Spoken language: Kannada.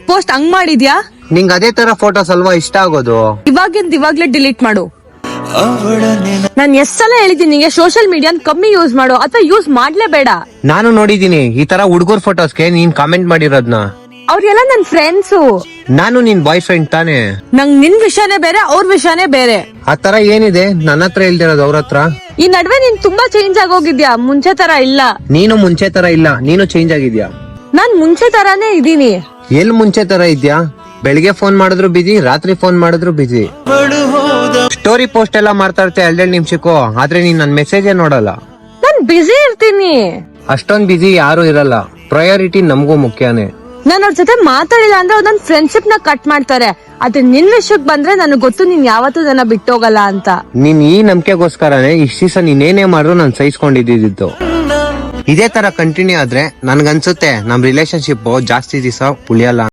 ಪೋಸ್ಟ್ ಹಂಗ್ ಮಾಡಿದ್ಯಾ? ನಿಂಗ್ ಅದೇ ತರ ಫೋಟೋಸ್ ಅಲ್ವಾ ಇಷ್ಟ ಆಗೋದು. ಇವಾಗ್ಲೇ ಡಿಲೀಟ್ ಮಾಡು. ನಾನ್ ಎಷ್ಟ್ ಸಲ ಹೇಳಿದೀನಿ ನಿಂಗೆ ಸೋಷಿಯಲ್ ಮೀಡಿಯಾನ್ ಕಮ್ಮಿ ಯೂಸ್ ಮಾಡು ಅಥವಾ ಯೂಸ್ ಮಾಡ್ಲೇಬೇಡ. ನಾನು ನೋಡಿದೀನಿ ಈ ತರ ಹುಡುಗರ್ ಫೋಟೋಸ್ಗೆ ನೀನ್ ಕಾಮೆಂಟ್ ಮಾಡಿರೋದ್ನ. ಅವ್ರೆಲ್ಲ ನನ್ ಫ್ರೆಂಡ್ಸು. ನಾನು ನಿನ್ ಬಾಯ್ ಫ್ರೆಂಡ್ ತಾನೆ. ನಂಗ್ ನಿನ್ ವಿಷಯನೇ ಬೇರೆ, ಅವ್ರ ವಿಷಯನೇ ಬೇರೆ. ಆ ತರ ಏನಿದೆ ನನ್ನ ಹತ್ರ ಇಲ್ದಿರೋದು ಅವ್ರ ಹತ್ರ? ಈ ನಡುವೆ ನೀನ್ ತುಂಬಾ ಚೇಂಜ್ ಆಗೋಗಿದ್ಯಾ, ಮುಂಚೆ ತರ ಇಲ್ಲ. ನೀನು ಮುಂಚೆ ತರ ಇಲ್ಲ, ನೀನು ಚೇಂಜ್ ಆಗಿದ್ಯಾ. ನಾನ್ ಮುಂಚೆ ತರಾನೇ ಇದೀನಿ. ಎಲ್ ಮುಂಚೆ ತರ ಇದ್ಯಾ? ಬೆಳಿಗ್ಗೆ ಫೋನ್ ಮಾಡಿದ್ರು ಬಿಜಿ, ರಾತ್ರಿ ಫೋನ್ ಮಾಡಿದ್ರು ಬಿಜಿ. ಸ್ಟೋರಿ ಪೋಸ್ಟ್ ಎಲ್ಲ ಮಾಡ್ತಾ ಇರ್ತೆ 2 ನಿಮಿಷಕ್ಕೂ, ಆದ್ರೆ ನೀನ್ ನನ್ ಮೆಸೇಜೇ ನೋಡಲ್ಲ. ನಾನ್ ಬಿಸಿ ಇರ್ತೀನಿ. ಅಷ್ಟೊಂದ್ ಬಿಜಿ ಯಾರು ಇರಲ್ಲ. ಪ್ರಯಾರಿಟಿ ನಮಗೂ ಮುಖ್ಯನೇ. ನಾನು ಅವ್ರ ಜೊತೆ ಮಾತಾಡಿಲ್ಲ ಅಂದ್ರೆ ಅವ್ರ ನನ್ ಫ್ರೆಂಡ್ಶಿಪ್ ನ ಕಟ್ ಮಾಡ್ತಾರೆ. ಆದ್ರೆ ನಿನ್ ವಿಷಯಕ್ ಬಂದ್ರೆ ನನಗ್ ಗೊತ್ತು ನೀನ್ ಯಾವತ್ತೂ ನನ್ನ ಬಿಟ್ಟೋಗಲ್ಲ ಅಂತ. ನೀನ್ ಈ ನಂಬಿಕೆಗೋಸ್ಕರನೇ ಇಷ್ಟ ದಿವಸ ನೀನೇನೇ ಮಾಡ್ರು ನಾನ್ ಸಹಿಸ್ಕೊಂಡಿದ್ದು. ಇದೇ ತರ ಕಂಟಿನ್ಯೂ ಆದ್ರೆ ನನ್ಗನ್ಸುತ್ತೆ ನಮ್ ರಿಲೇಶನ್ಶಿಪ್ ಜಾಸ್ತಿ ದಿವಸ ಉಳಿಯಲ್ಲ.